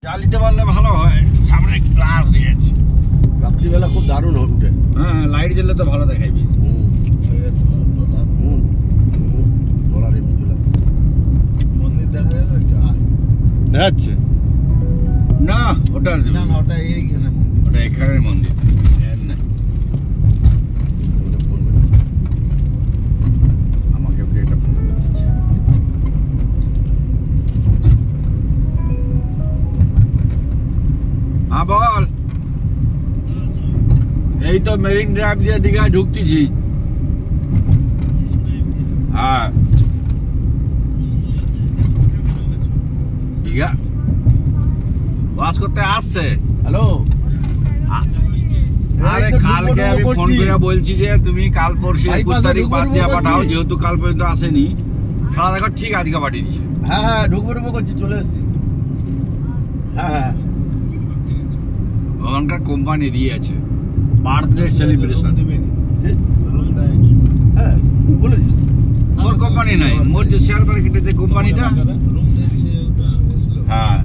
জ্বালিতে পারলে ভালো হয়। সামনে ক্লাস দিয়েছে, রাত্রিবেলা খুব দারুণ উঠে। হ্যাঁ লাইট জ্বললে তো ভালো দেখাইবি। মন্দির দেখা যাচ্ছে দেখাচ্ছে না ওটা না না ওটা এইখানে মন্দির ওটা এখানের মন্দির। আমাকে এটা ফোন করতেছে। হ্যাঁ বল। এই তো মেরিন ড্রাইভ দিয়ে দীঘায় ঢুকতেছি। হ্যাঁ দীঘা বাস করতে আসছে। হ্যালো, আরে কালকে আমি ফোন করে বলছি যে তুমি কাল পরশু 21 তারিখ বাদ দিয়ে পাঠাও, যেহেতু কাল পর্যন্ত আসেনি। সারা দেখো ঠিক আজকে পাঠিয়ে দিচ্ছে। হ্যাঁ হ্যাঁ ঢুকবো করছি, চলে এসছি। হ্যাঁ হ্যাঁ ওখানকার কোম্পানির আছে বার্থডে সেলিব্রেশন। দিবেনি রুম দেয় হ্যাঁ বলেছি। মোর কোম্পানি নাই, মোর যে শেয়ার মার্কেটের যে কোম্পানিটা, রুম দিয়েছে হ্যাঁ